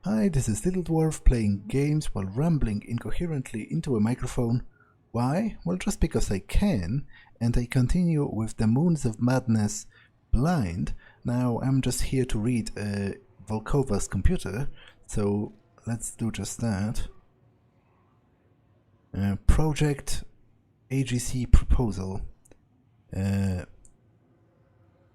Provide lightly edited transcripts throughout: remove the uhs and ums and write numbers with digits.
Hi, this is Little Dwarf playing games while rambling incoherently into a microphone. Why? Well, just because I can, and I continue with the Moons of Madness blind. Now, I'm just here to read Volkova's computer, so let's do just that. Project AGC proposal.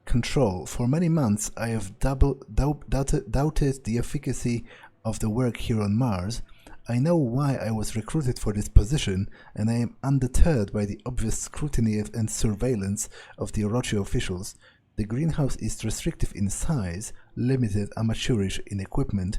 Control. For many months I have doubted the efficacy of the work here on Mars. I know why I was recruited for this position, and I am undeterred by the obvious scrutiny and surveillance of the Orochi officials. The greenhouse is restrictive in size, limited, amateurish in equipment,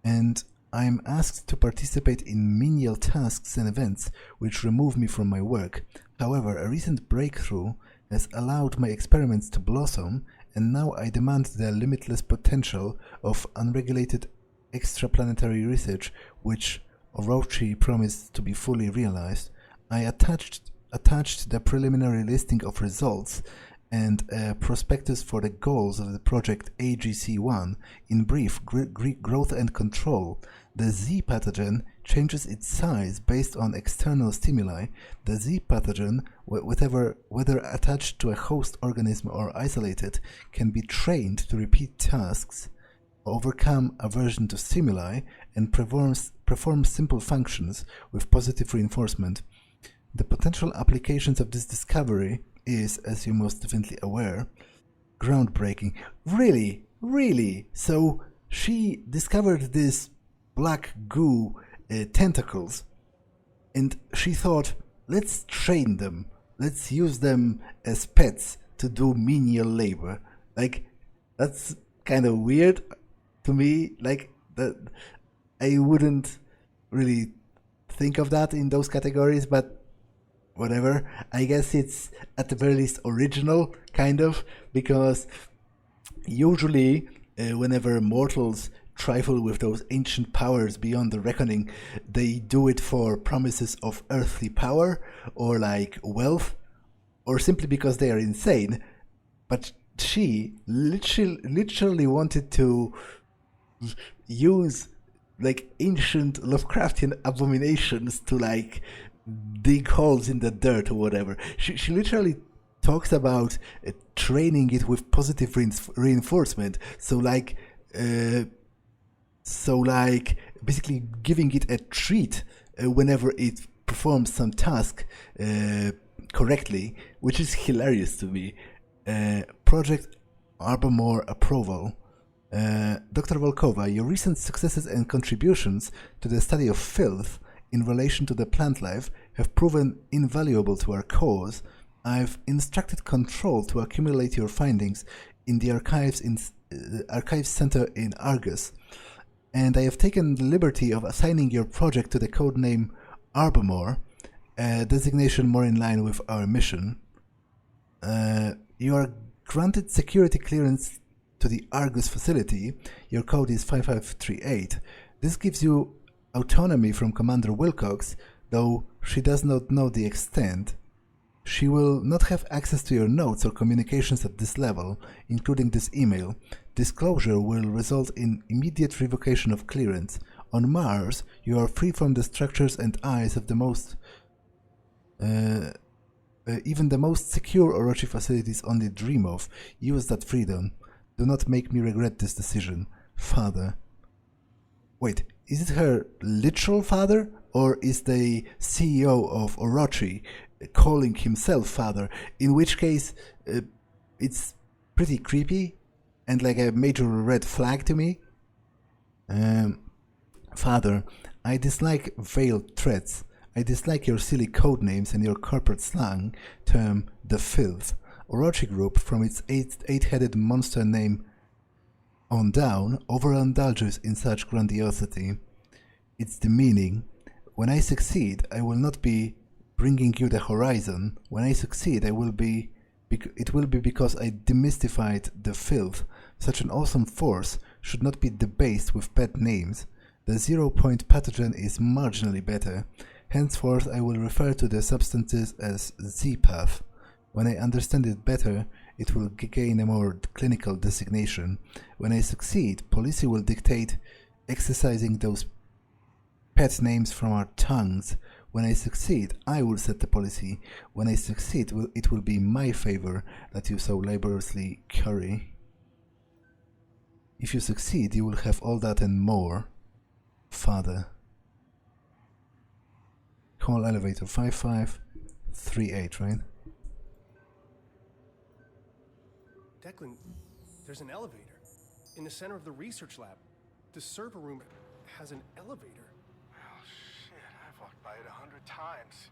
and I am asked to participate in menial tasks and events which remove me from my work. However, a recent breakthrough has allowed my experiments to blossom, and now I demand the limitless potential of unregulated extraplanetary research which Orochi promised to be fully realized. I attached the preliminary listing of results and a prospectus for the goals of the project AGC-1. In brief, growth and control. The Z pathogen changes its size based on external stimuli. The Z pathogen, whether attached to a host organism or isolated, can be trained to repeat tasks, overcome aversion to stimuli, and perform simple functions with positive reinforcement. The potential applications of this discovery is, as you're most definitely aware, groundbreaking. Really? So she discovered this black goo tentacles, and she thought, let's train them, let's use them as pets to do menial labor. Like, that's kind of weird to me. Like, that I wouldn't really think of that in those categories, but whatever. I guess it's at the very least original, kind of, because usually whenever mortals trifle with those ancient powers beyond the reckoning, they do it for promises of earthly power or like wealth, or simply because they are insane. But she literally wanted to use like ancient Lovecraftian abominations to like dig holes in the dirt or whatever. She literally talks about training it with positive reinforcement. So like basically giving it a treat whenever it performs some task correctly, which is hilarious to me. Project Arbamore approval. Dr. Volkova, your recent successes and contributions to the study of filth in relation to the plant life have proven invaluable to our cause. I've instructed Control to accumulate your findings in the Archives Center in Argus, and I have taken the liberty of assigning your project to the codename Arbamore, a designation more in line with our mission. You are granted security clearance to the Argus facility. Your code is 5538. This gives you autonomy from Commander Wilcox, though she does not know the extent. She will not have access to your notes or communications at this level, including this email. Disclosure will result in immediate revocation of clearance. On Mars, you are free from the structures and eyes of the most... even the most secure Orochi facilities only dream of. Use that freedom. Do not make me regret this decision. Father. Wait, is it her literal father? Or is the CEO of Orochi calling himself father? In which case, it's pretty creepy and like a major red flag to me. Father, I dislike veiled threats. I dislike your silly codenames and your corporate slang term, the filth. Orochi Group, from its eight-headed monster name on down, overindulges in such grandiosity. It's demeaning. When I succeed, I will not be bringing you the horizon. When I succeed, it will be because I demystified the filth. Such an awesome force should not be debased with pet names. The 0 point pathogen is marginally better. Henceforth, I will refer to the substances as Z-Path. When I understand it better, it will gain a more clinical designation. When I succeed, policy will dictate exercising those pet names from our tongues. When I succeed, I will set the policy. When I succeed, it will be my favor that you so laboriously curry. If you succeed, you will have all that and more, Father. Call elevator 5538, right? Declan, there's an elevator in the center of the research lab. The server room has an elevator. Oh shit, I've walked by it 100 times.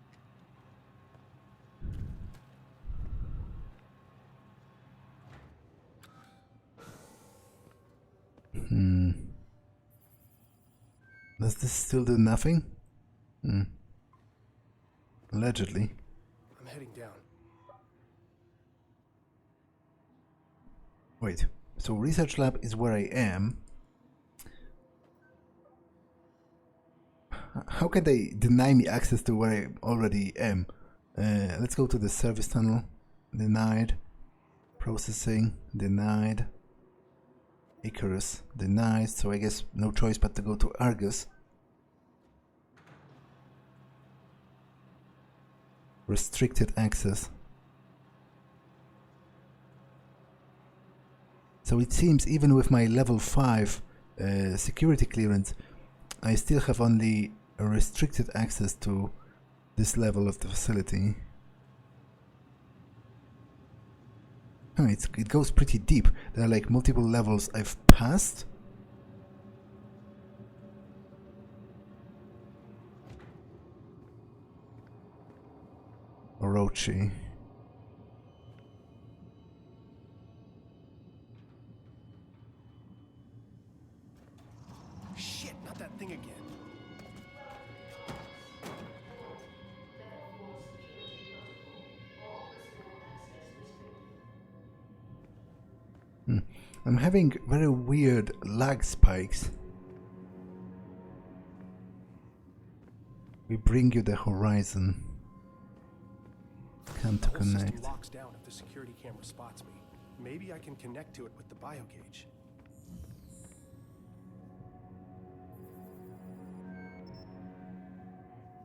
Does this still do nothing? Allegedly. I'm heading down. Wait, so research lab is where I am. How can they deny me access to where I already am? Let's go to the service tunnel. Denied. Processing. Denied. Icarus. Denied. So I guess no choice but to go to Argus. Restricted access. So it seems even with my level 5 security clearance, I still have only a restricted access to this level of the facility. Oh, it goes pretty deep. There are like multiple levels I've passed. Orochi. Shit, not that thing again. I'm having very weird lag spikes. We bring you the horizon. Can't The whole connect. system locks down if the security camera spots me. Maybe I can connect to it with the biogauge.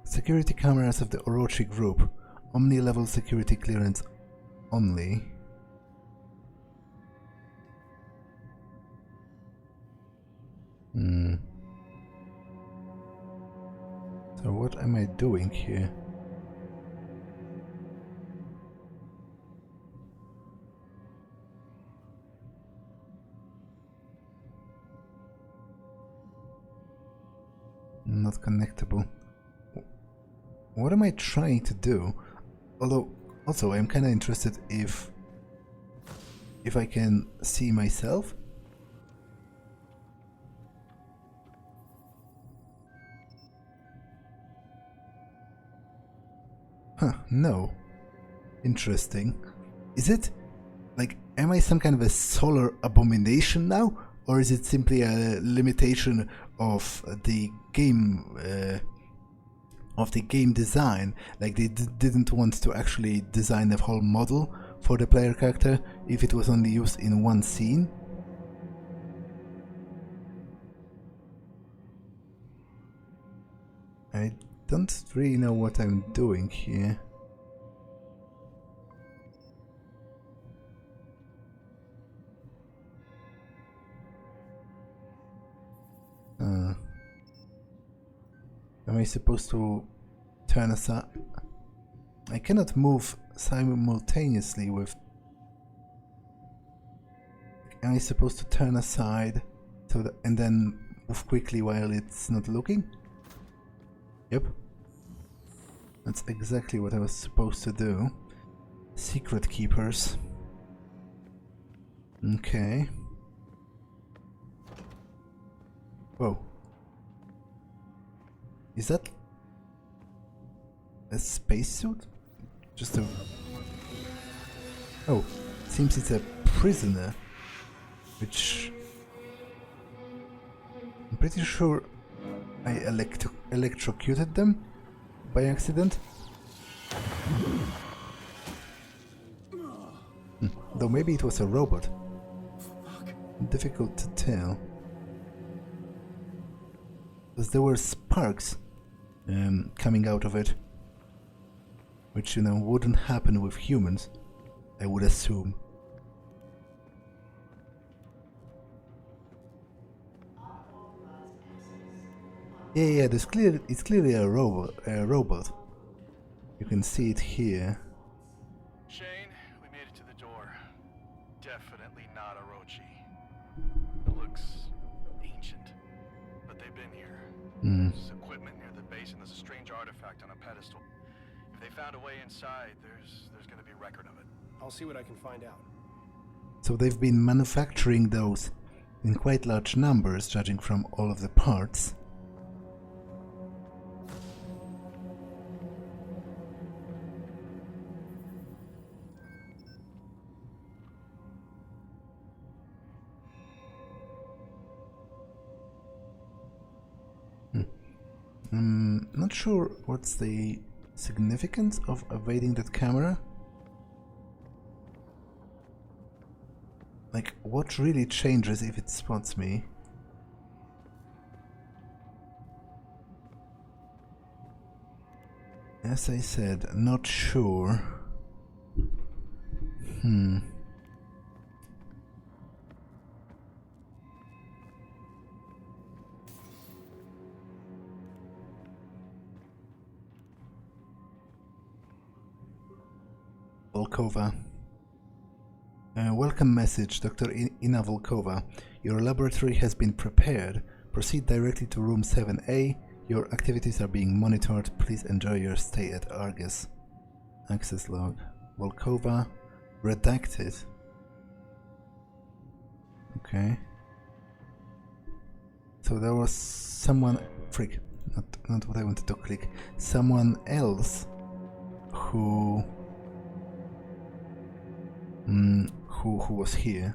Security cameras of the Orochi group. Omni-level security clearance only. So what am I doing here? Not connectable. What am I trying to do? Although, also, I'm kind of interested if I can see myself. Huh, no. Interesting. Is it, like, am I some kind of a solar abomination now? Or is it simply a limitation of the game design? Like they didn't want to actually design a whole model for the player character if it was only used in one scene? I don't really know what I'm doing here. Am I supposed to turn aside? I cannot move simultaneously with... Am I supposed to turn aside and then move quickly while it's not looking? Yep. That's exactly what I was supposed to do. Secret keepers. Okay. Whoa. Is that a spacesuit? Just a... Oh, seems it's a prisoner, which... I'm pretty sure I electrocuted them by accident. Though maybe it was a robot. Difficult to tell. Because there were sparks coming out of it, which, you know, wouldn't happen with humans, I would assume. Yeah, it's clearly a robot. You can see it here. Shane, we made it to the door. Definitely not Orochi. It looks ancient, but they've been here. There's equipment near the base, and there's a strange artifact on a pedestal. If they found a way inside, there's going to be record of it. I'll see what I can find out. So they've been manufacturing those in quite large numbers, judging from all of the parts. Not sure what's the significance of evading that camera. Like, what really changes if it spots me? As I said, not sure. Volkova. Welcome message, Dr. Ina Volkova. Your laboratory has been prepared. Proceed directly to room 7A. Your activities are being monitored. Please enjoy your stay at Argus. Access log. Volkova. Redacted. Okay. So there was someone... Freak. Not what I wanted to click. Someone else who was here.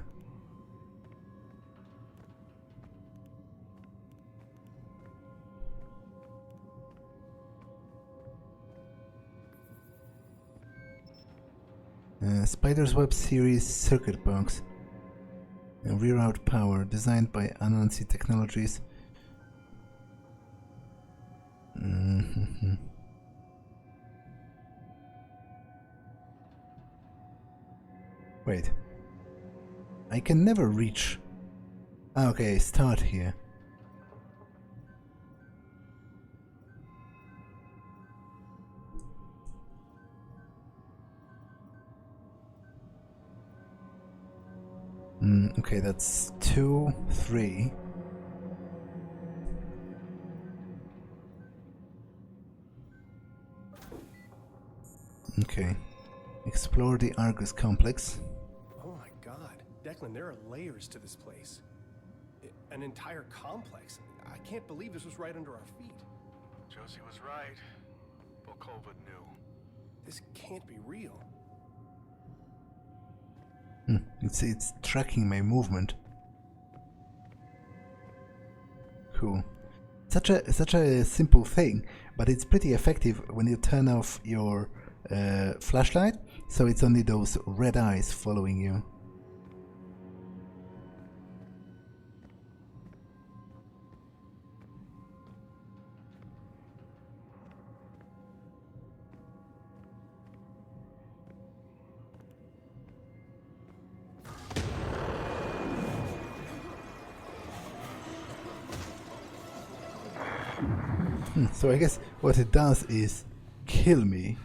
Spider's Web Series circuit box. Reroute power, designed by Anansi Technologies. Wait. I can never reach... Ah, okay, start here. Okay, that's 2, 3. Okay. Explore the Argus complex. Oh my god. Declan, there are layers to this place. An entire complex. I can't believe this was right under our feet. Josie was right. Volkova knew. This can't be real. It's tracking my movement. Cool. Such a simple thing, but it's pretty effective when you turn off your flashlight, so it's only those red eyes following you. So I guess what it does is kill me.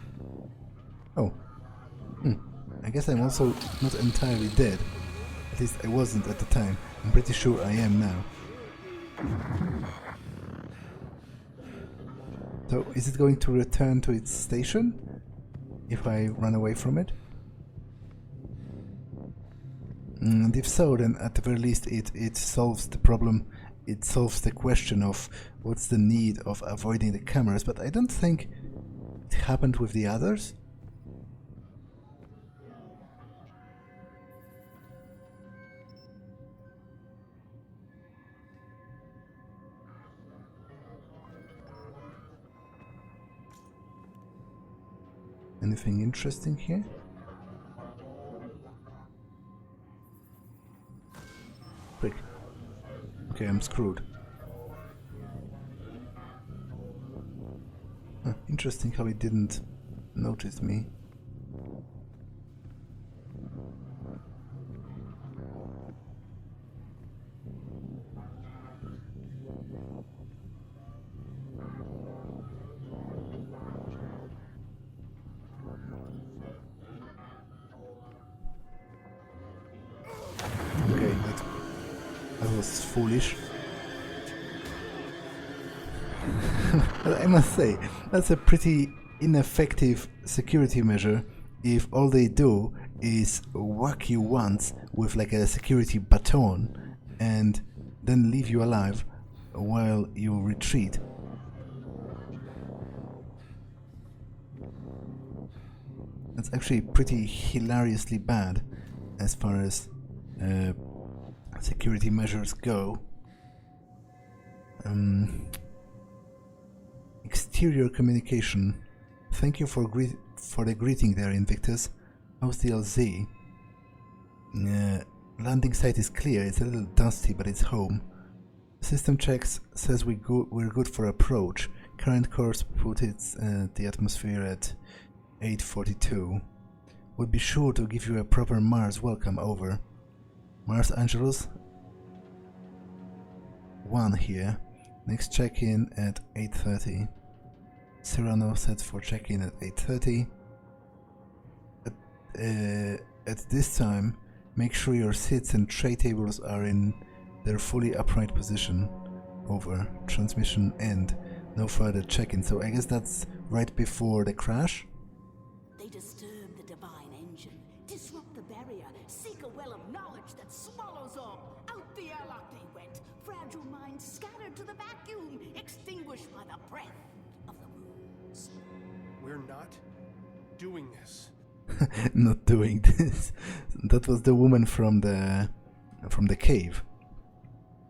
Oh. I guess I'm also not entirely dead. At least I wasn't at the time. I'm pretty sure I am now. So is it going to return to its station if I run away from it? And if so, then at the very least it solves the problem. It solves the question of what's the need of avoiding the cameras, but I don't think it happened with the others. Anything interesting here? Frick. Okay, I'm screwed. Interesting how it didn't notice me. Okay, that was foolish. But I must say, that's a pretty ineffective security measure if all they do is whack you once with like a security baton and then leave you alive while you retreat. That's actually pretty hilariously bad as far as security measures go. Exterior communication. Thank you for the greeting there, Invictus. How's the LZ? Landing site is clear. It's a little dusty, but it's home. System checks says we're good for approach. Current course put the atmosphere at 842. We'll be sure to give you a proper Mars welcome. Over. Mars Angelus 1 here. Next check-in at 8:30. Cyrano set for check-in at 8:30. At this time, make sure your seats and tray tables are in their fully upright position. Over. Transmission end. No further check-in. So I guess that's right before the crash? They disturb the divine engine, disrupt the barrier, seek a well of knowledge that swallows up. Out the airlock they went, fragile minds scattered to the vacuum, extinguished by the breath of the wounds. We're not doing this. Not doing this. That was the woman from the cave.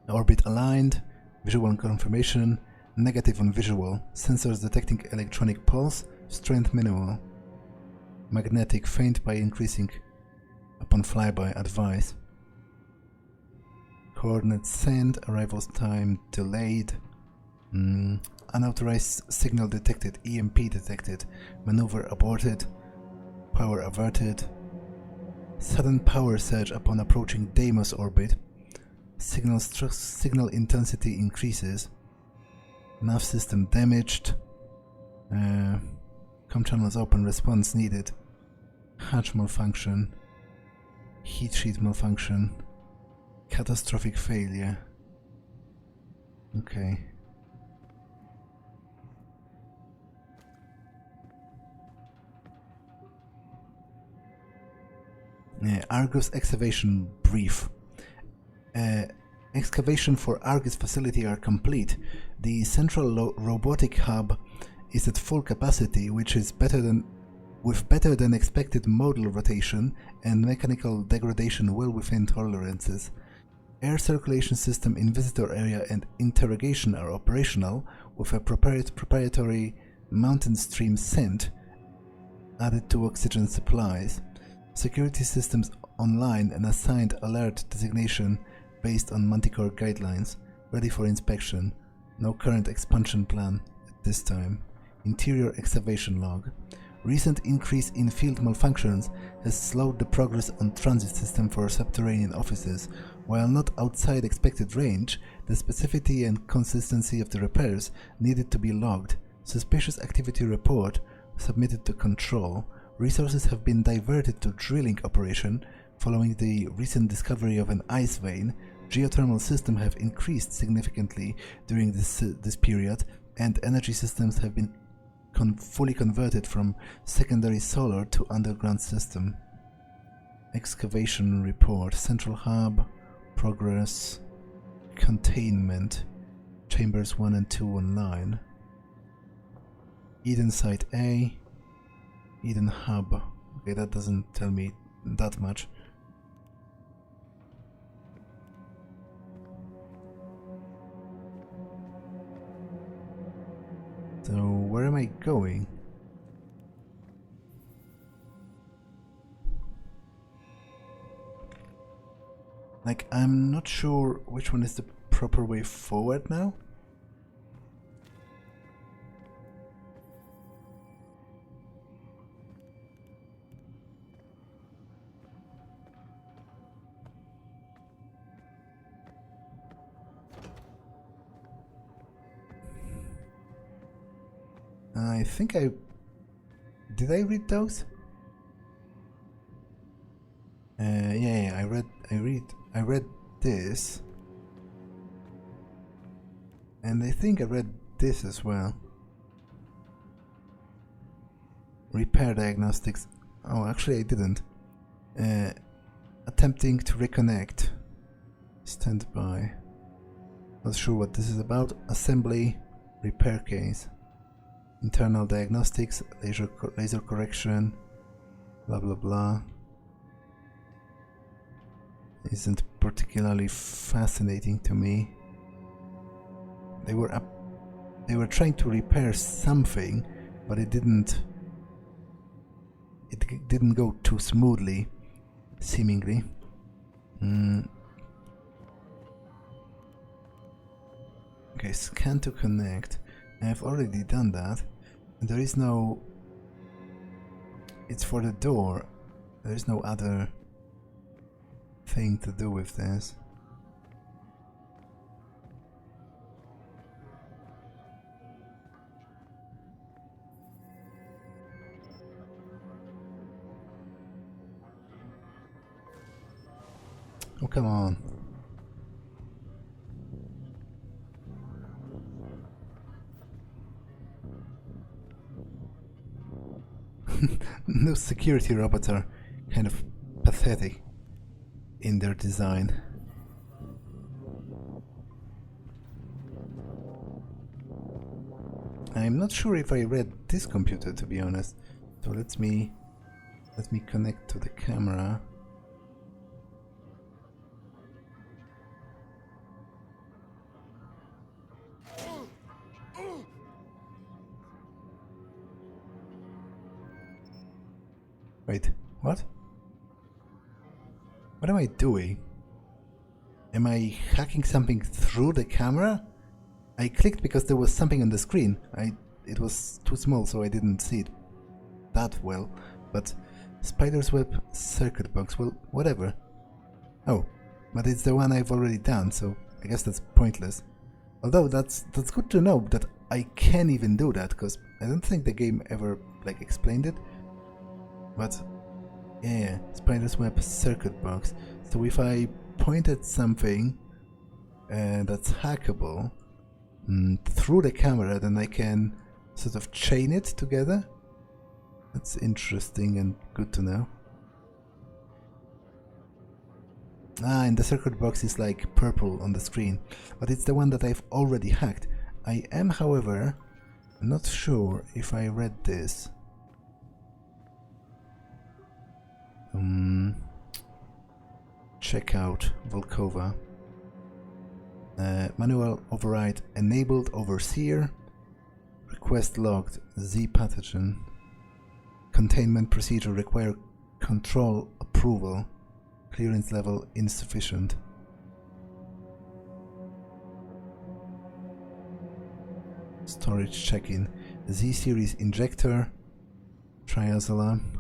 Orbit aligned, visual confirmation, negative on visual, sensors detecting electronic pulse, strength minimal, magnetic faint by increasing upon flyby, advice. Coordinates sent, arrival time delayed, unauthorized signal detected, EMP detected, maneuver aborted, power averted, sudden power surge upon approaching Deimos orbit, signal intensity increases, nav system damaged, com channels open, response needed, hatch malfunction, heat sheet malfunction, catastrophic failure. Okay. Argus excavation brief. Excavation for Argus facility are complete. The central robotic hub is at full capacity, which is better than expected modal rotation and mechanical degradation well within tolerances. Air circulation system in visitor area and interrogation are operational, with a proprietary mountain stream scent added to oxygen supplies. Security systems online and assigned alert designation based on Manticore guidelines, ready for inspection. No current expansion plan at this time. Interior excavation log. Recent increase in field malfunctions has slowed the progress on transit system for subterranean offices. While not outside expected range, the specificity and consistency of the repairs needed to be logged. Suspicious activity report submitted to control. Resources have been diverted to drilling operation. Following the recent discovery of an ice vein, geothermal systems have increased significantly during this period, and energy systems have been fully converted from secondary solar to underground system. Excavation report. Central hub. Progress. Containment. Chambers 1 and 2 online. Eden Site A. Eden Hub. Okay, that doesn't tell me that much. So, where am I going? Like, I'm not sure which one is the proper way forward now. I think I... Did I read those? Yeah, I read this. And I think I read this as well. Repair diagnostics. Oh, actually I didn't. Attempting to reconnect. Stand by. Not sure what this is about. Assembly. Repair case. Internal diagnostics. Laser correction. Blah blah blah. Isn't particularly fascinating to me. They were trying to repair something, but it didn't go too smoothly, seemingly. Okay, scan to connect. I've already done that. There is no... It's for the door. There is no other thing to do with this. Oh, come on. Those security robots are kind of pathetic in their design. I'm not sure if I read this computer, to be honest. So let me connect to the camera. Wait, what? What am I doing? Am I hacking something through the camera? I clicked because there was something on the screen. It was too small, so I didn't see it that well. But spider's web circuit box, well, whatever. Oh, but it's the one I've already done, so I guess that's pointless. Although that's good to know that I can even do that, because I don't think the game ever like explained it. But yeah, spider's web circuit box. So if I point at something that's hackable through the camera, then I can sort of chain it together. That's interesting and good to know. Ah, and the circuit box is like purple on the screen, but it's the one that I've already hacked. I am, however, not sure if I read this. Check out Volkova. Manual override enabled overseer. Request logged Z pathogen. Containment procedure require control approval. Clearance level insufficient. Storage check-in. Z series injector. Trials alarm.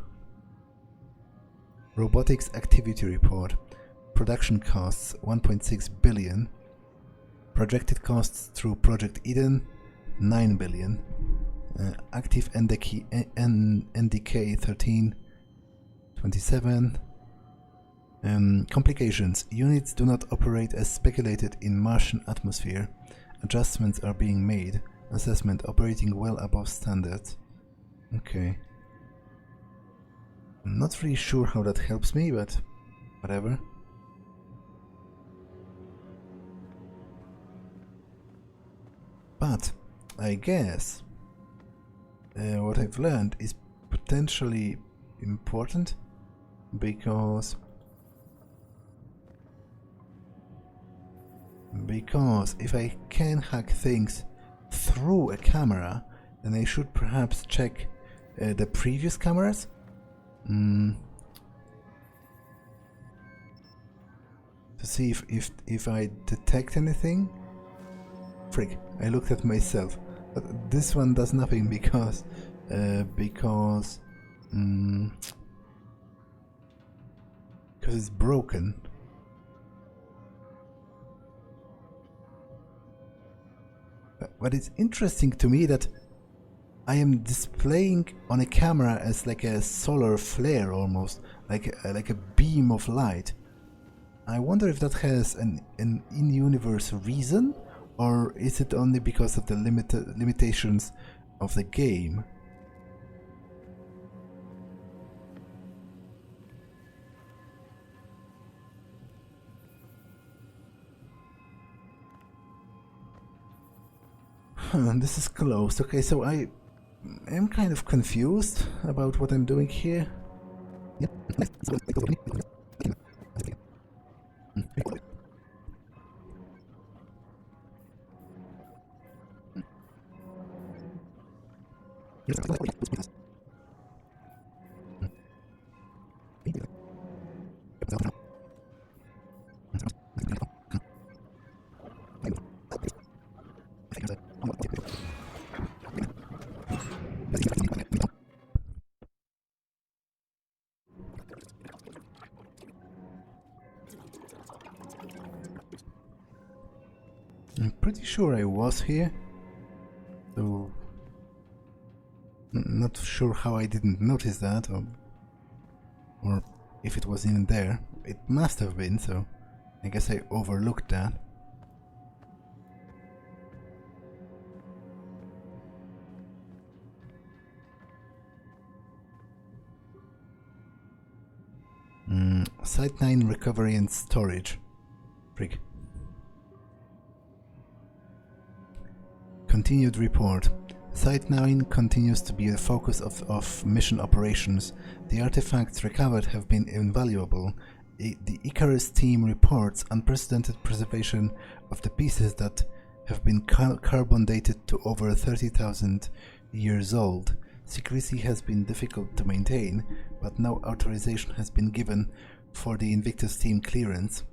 Robotics activity report. Production costs 1.6 billion. Projected costs through Project Eden 9 billion. Active NDK 1327. Complications. Units do not operate as speculated in Martian atmosphere. Adjustments are being made. Assessment operating well above standards. Okay. I'm not really sure how that helps me, but whatever. But I guess what I've learned is potentially important, because if I can hack things through a camera, then I should perhaps check the previous cameras. To see if I detect anything. Frick, I looked at myself, but this one does nothing because it's broken. But it's interesting to me that I am displaying on a camera as like a solar flare almost, like a beam of light. I wonder if that has an in-universe reason, or is it only because of the limitations of the game? This is closed. Okay, so I am kind of confused about what I'm doing here. I'm pretty sure I was here, so not sure how I didn't notice that, or if it was even there. It must have been, so I guess I overlooked that. Site 9 recovery and storage. Frig. Continued report. Site 9 continues to be the focus of mission operations. The artifacts recovered have been invaluable. The Icarus team reports unprecedented preservation of the pieces that have been carbon dated to over 30,000 years old. Secrecy has been difficult to maintain, but no authorization has been given for the Invictus team clearance.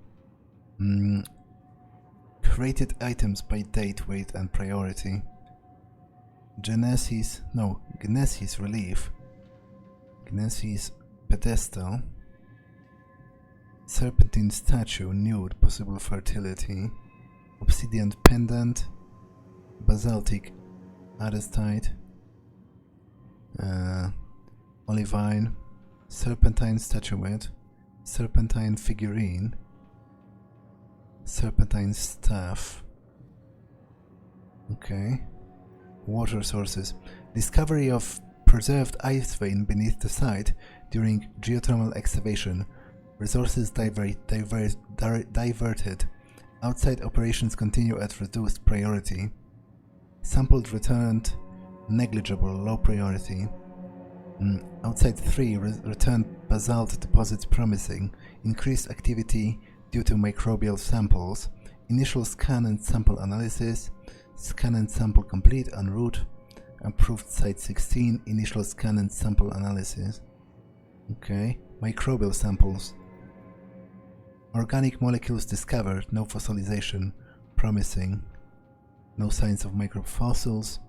Created items by date, weight and priority. Genesis relief. Genesis pedestal. Serpentine statue, nude, possible fertility. Obsidian pendant. Basaltic adestite. Olivine. Serpentine statuette. Serpentine figurine. Serpentine staff. Okay. Water sources. Discovery of preserved ice vein beneath the site during geothermal excavation. Resources diverted. Outside operations continue at reduced priority. Sampled returned negligible, low priority. Outside 3 returned basalt deposits promising. Increased activity due to microbial samples. Initial scan and sample analysis. Scan and sample complete en route. Approved site 16. Initial scan and sample analysis. Okay. Microbial samples. Organic molecules discovered. No fossilization. Promising. No signs of microbe fossils.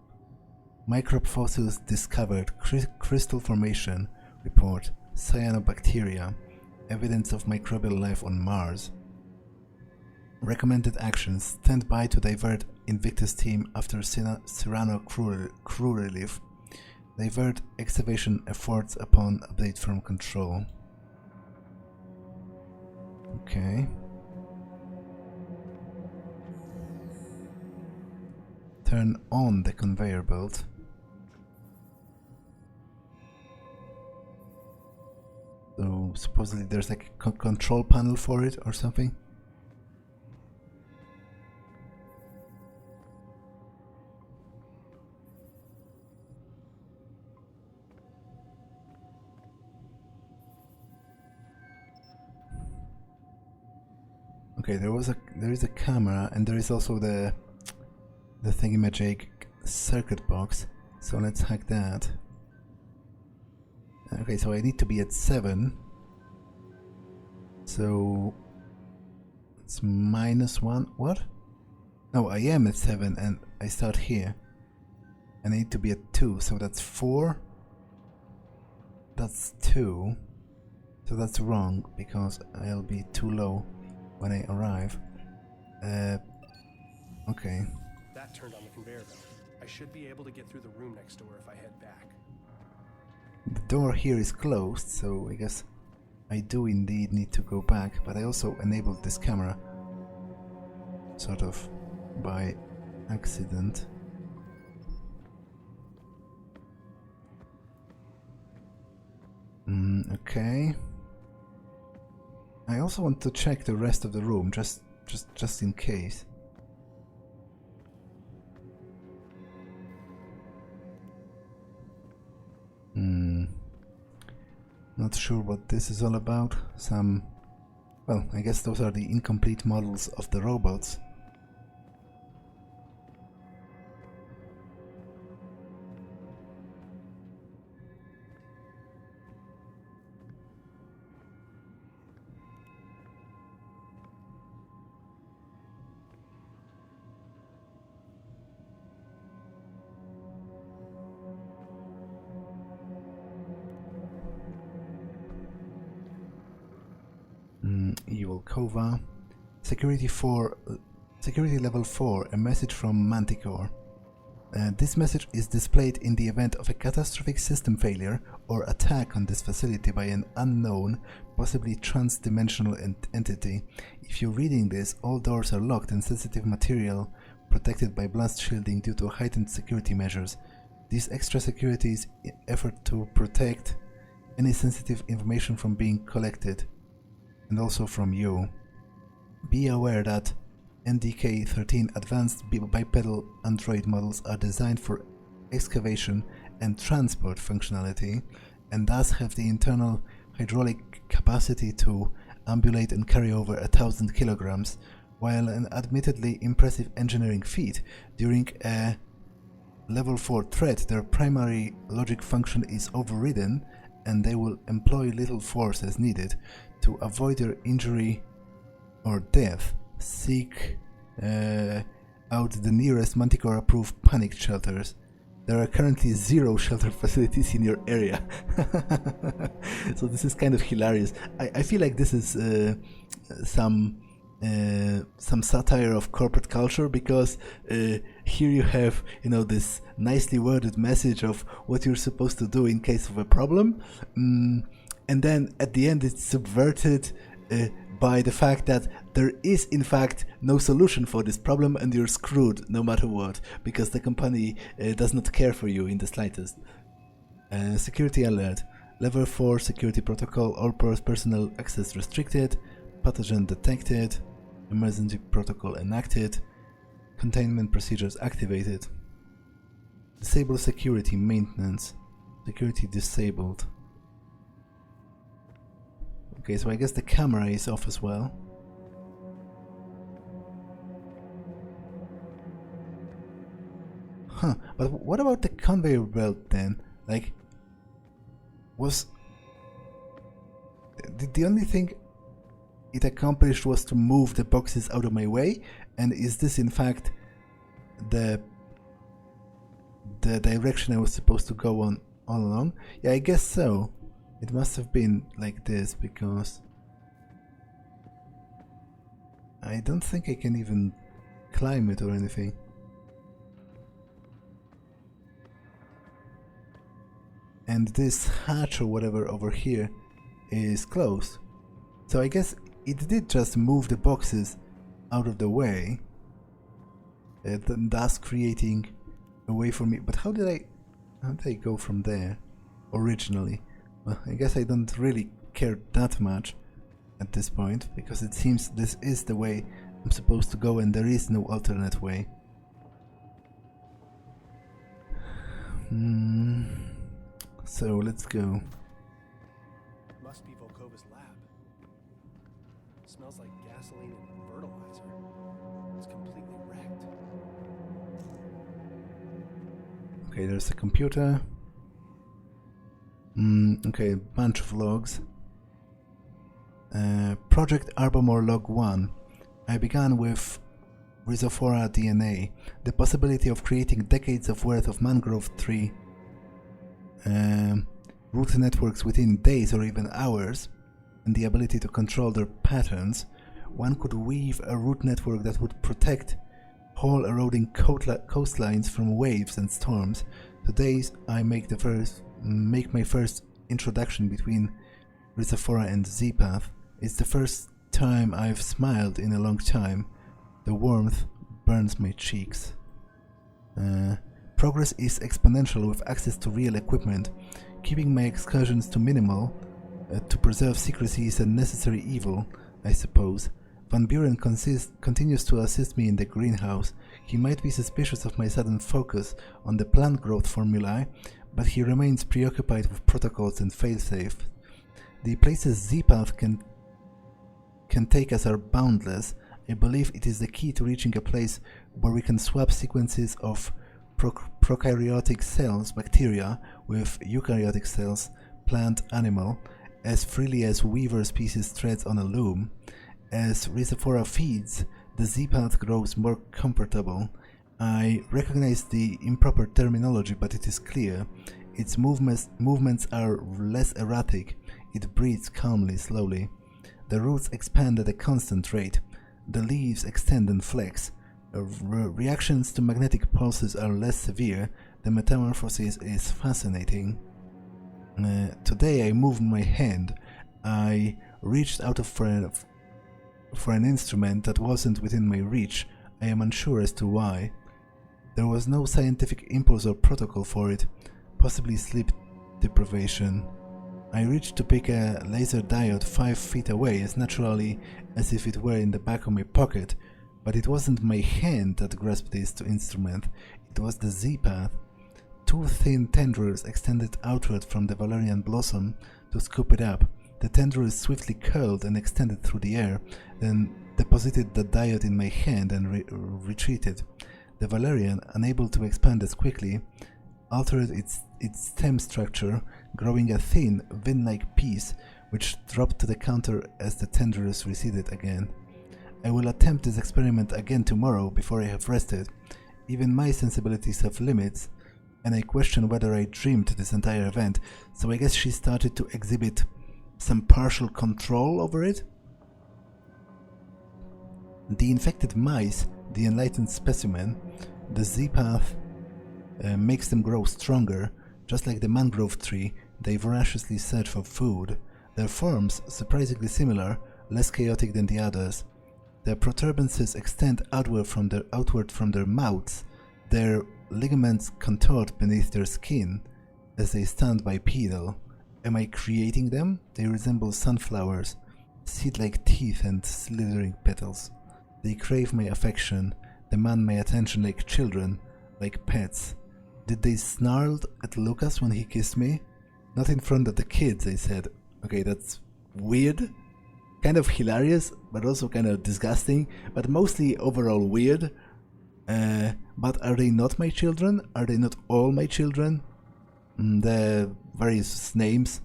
Microbe fossils discovered. Crystal formation. Report. Cyanobacteria. Evidence of microbial life on Mars. Recommended actions. Stand by to divert Invictus team after Cyrano crew relief. Divert excavation efforts upon update from control. Okay. Turn on the conveyor belt. So supposedly there's like a control panel for it or something. Okay, there is a camera and there is also the thingamajig circuit box. So let's hack that. Okay, so I need to be at 7. So it's -1. What? No, I am at 7 and I start here. And I need to be at 2, so that's 4. That's 2. So that's wrong because I'll be too low when I arrive. Okay. That turned on the conveyor belt. I should be able to get through the room next door if I head back. The door here is closed, so I guess I do indeed need to go back, but I also enabled this camera sort of by accident. Okay. I also want to check the rest of the room, just in case. Not sure what this is all about. Well, I guess those are the incomplete models of the robots. Evil Kova. Security level 4, a message from Manticore. This message is displayed in the event of a catastrophic system failure or attack on this facility by an unknown, possibly trans-dimensional entity. If you're reading this, all doors are locked and sensitive material protected by blast shielding due to heightened security measures. These extra securities effort to protect any sensitive information from being collected, and also from you. Be aware that NDK-13 advanced bipedal android models are designed for excavation and transport functionality, and thus have the internal hydraulic capacity to ambulate and carry over 1,000 kilograms. While an admittedly impressive engineering feat, during a level 4 threat their primary logic function is overridden, and they will employ little force as needed. To avoid their injury or death, seek out the nearest Manticore-approved panic shelters. There are currently 0 shelter facilities in your area. So this is kind of hilarious. I feel like this is some satire of corporate culture, because here you have, this nicely worded message of what you're supposed to do in case of a problem. And then at the end it's subverted by the fact that there is in fact no solution for this problem, and you're screwed no matter what, because the company does not care for you in the slightest. Security alert. Level 4 security protocol. All personnel access restricted. Pathogen detected. Emergency protocol enacted. Containment procedures activated. Disable security maintenance. Security disabled. Okay, so I guess the camera is off as well. Huh, but what about the conveyor belt then? Like, the only thing it accomplished was to move the boxes out of my way? And is this in fact the direction I was supposed to go on all along? Yeah, I guess so. It must have been like this, because I don't think I can even climb it or anything. And this hatch or whatever over here is closed. So I guess it did just move the boxes out of the way, thus creating a way for me. But how did I go from there originally? Well, I guess I don't really care that much at this point, because it seems this is the way I'm supposed to go and there is no alternate way. So let's go. Must be Volkova's lab. Smells like gasoline and fertilizer. It's completely wrecked. Okay, there's a computer. Okay, a bunch of logs. Project Arbamore Log 1. I began with Rhizophora DNA. The possibility of creating decades of worth of mangrove tree root networks within days or even hours, and the ability to control their patterns. One could weave a root network that would protect whole eroding coastlines from waves and storms. Today I make my first introduction between Rhizophora and Z-Path. It's the first time I've smiled in a long time. The warmth burns my cheeks. Progress is exponential with access to real equipment. Keeping my excursions to minimal to preserve secrecy is a necessary evil, I suppose. Van Buren continues to assist me in the greenhouse. He might be suspicious of my sudden focus on the plant growth formulae, but he remains preoccupied with protocols and failsafes. The places Z-Path can take us are boundless. I believe it is the key to reaching a place where we can swap sequences of prokaryotic cells, bacteria, with eukaryotic cells, plant, animal, as freely as weaver species threads on a loom. As Rhizophora feeds, the Z-Path grows more comfortable. I recognize the improper terminology, but it is clear. Its movements are less erratic. It breathes calmly, slowly. The roots expand at a constant rate. The leaves extend and flex. Reactions to magnetic pulses are less severe. The metamorphosis is fascinating. Today I moved my hand. I reached out for an instrument that wasn't within my reach. I am unsure as to why. There was no scientific impulse or protocol for it, possibly sleep deprivation. I reached to pick a laser diode 5 feet away as naturally as if it were in the back of my pocket, but it wasn't my hand that grasped this instrument, it was the Z-Path. 2 thin tendrils extended outward from the valerian blossom to scoop it up. The tendrils swiftly curled and extended through the air, then deposited the diode in my hand and retreated. The valerian, unable to expand as quickly, altered its stem structure, growing a thin, vein-like piece which dropped to the counter as the tendrils receded again. I will attempt this experiment again tomorrow before I have rested. Even my sensibilities have limits, and I question whether I dreamed this entire event, so I guess she started to exhibit some partial control over it? The infected mice, the enlightened specimen, the Z-Path makes them grow stronger. Just like the mangrove tree, they voraciously search for food. Their forms, surprisingly similar, less chaotic than the others. Their protuberances extend outward from their mouths. Their ligaments contort beneath their skin as they stand bipedal. Am I creating them? They resemble sunflowers, seed-like teeth and slithering petals. They crave my affection, demand my attention like children, like pets. Did they snarl at Lucas when he kissed me? Not in front of the kids, I said. Okay, that's weird. Kind of hilarious, but also kind of disgusting, but mostly overall weird. But are they not my children? Are they not all my children? The various names.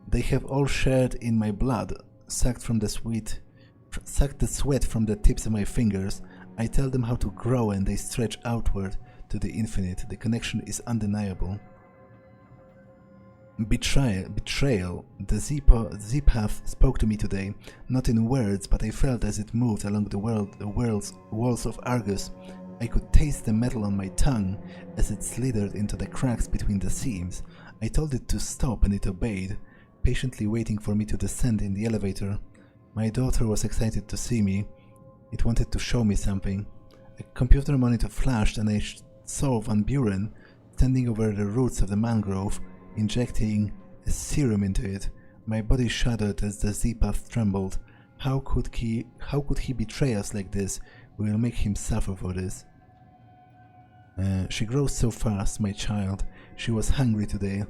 They have all shared in my blood, sucked the sweat from the tips of my fingers. I tell them how to grow and they stretch outward to the infinite. The connection is undeniable. Betrayal. The Z-Path spoke to me today, not in words, but I felt as it moved along the walls of Argus. I could taste the metal on my tongue as it slithered into the cracks between the seams. I told it to stop and it obeyed, patiently waiting for me to descend in the elevator. My daughter was excited to see me. It wanted to show me something. A computer monitor flashed and I saw Van Buren standing over the roots of the mangrove, injecting a serum into it. My body shuddered as the Z-Path trembled. How could he betray us like this? We will make him suffer for this. She grows so fast, my child. She was hungry today.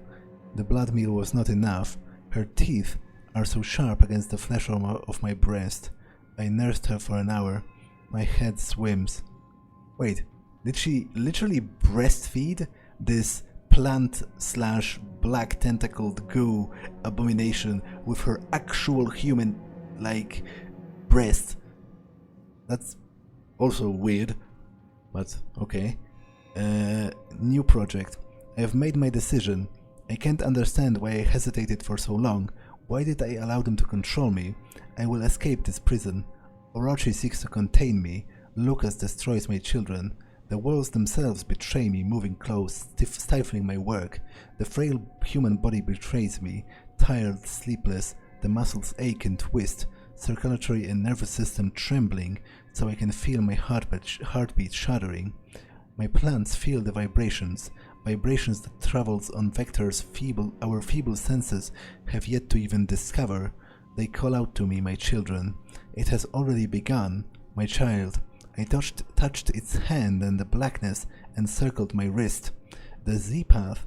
The blood meal was not enough. Her teeth are so sharp against the flesh of my breast. I nursed her for an hour. My head swims. Wait, did she literally breastfeed this plant/black tentacled goo abomination with her actual human-like breast? That's also weird, but okay. New project. I have made my decision. I can't understand why I hesitated for so long. Why did I allow them to control me? I will escape this prison. Orochi seeks to contain me. Lucas destroys my children. The walls themselves betray me, moving close, stifling my work. The frail human body betrays me, tired, sleepless, the muscles ache and twist, circulatory and nervous system trembling, so I can feel my heartbeat shuddering. My plants feel the vibrations that travels on vectors our feeble senses have yet to even discover. They call out to me, my children. It has already begun, my child. I touched its hand, and the blackness encircled my wrist. The Z-path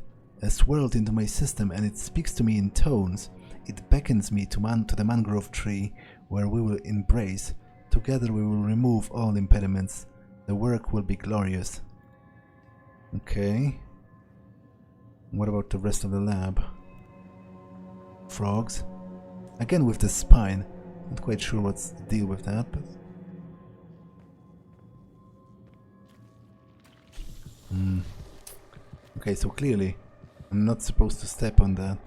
swirled into my system, and it speaks to me in tones. It beckons me to the mangrove tree, where we will embrace. Together we will remove all impediments. The work will be glorious. Okay. What about the rest of the lab? Frogs. Again with the spine. Not quite sure what's the deal with that, but... Okay, so clearly I'm not supposed to step on that.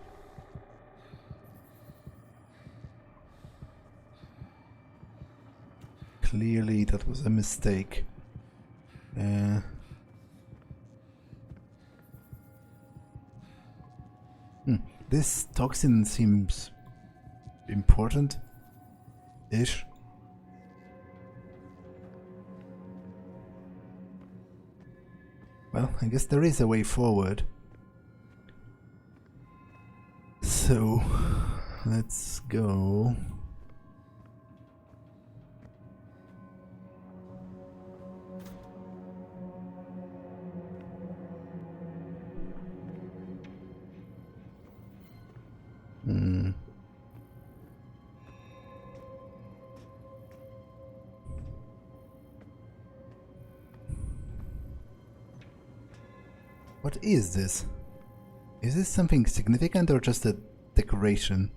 Clearly that was a mistake. This toxin seems important-ish. Well, I guess there is a way forward. So, let's go. What is this? Is this something significant or just a decoration?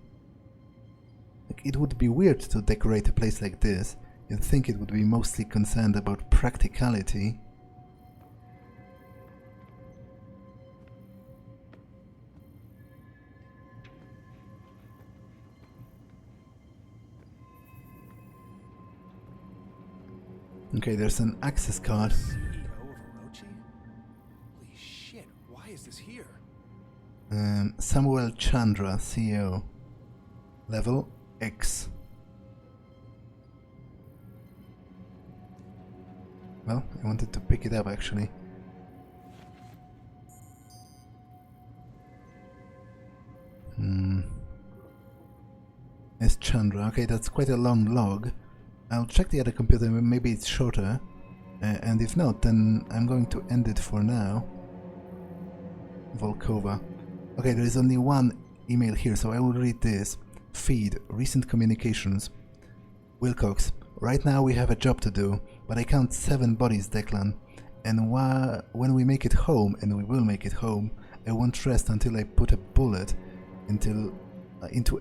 Like, it would be weird to decorate a place like this. You'd think it would be mostly concerned about practicality. Okay, there's an access card. CEO of Orochi? Holy shit, why is this here? Samuel Chandra, CEO. Level X. Well, I wanted to pick it up actually. S. Chandra. Okay, that's quite a long log. I'll check the other computer, maybe it's shorter. And if not, then I'm going to end it for now. Volkova. Okay, there is only one email here, so I will read this. Feed, recent communications. Wilcox, right now we have a job to do, but I count 7 bodies, Declan. And when we make it home, and we will make it home, I won't rest until I put a bullet into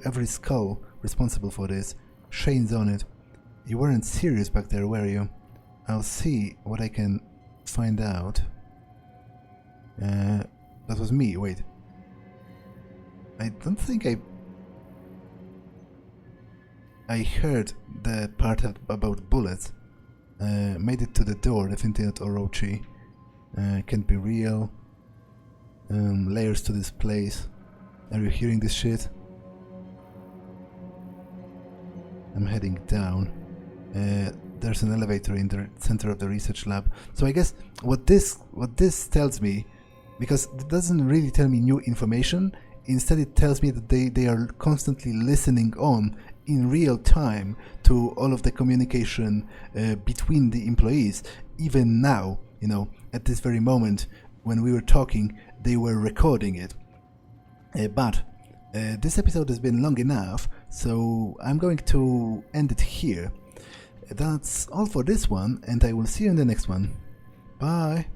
every skull responsible for this. Shane's on it. You weren't serious back there, were you? I'll see what I can find out. That was me, wait. I don't think I heard the part about bullets. Made it to the door, definitely not Orochi. Can't be real. Layers to this place. Are you hearing this shit? I'm heading down. There's an elevator in the center of the research lab. So I guess what this tells me, because it doesn't really tell me new information, instead it tells me that they are constantly listening on in real time to all of the communication between the employees. Even now, you know, at this very moment when we were talking, they were recording it. But this episode has been long enough, so I'm going to end it here. That's all for this one, and I will see you in the next one. Bye!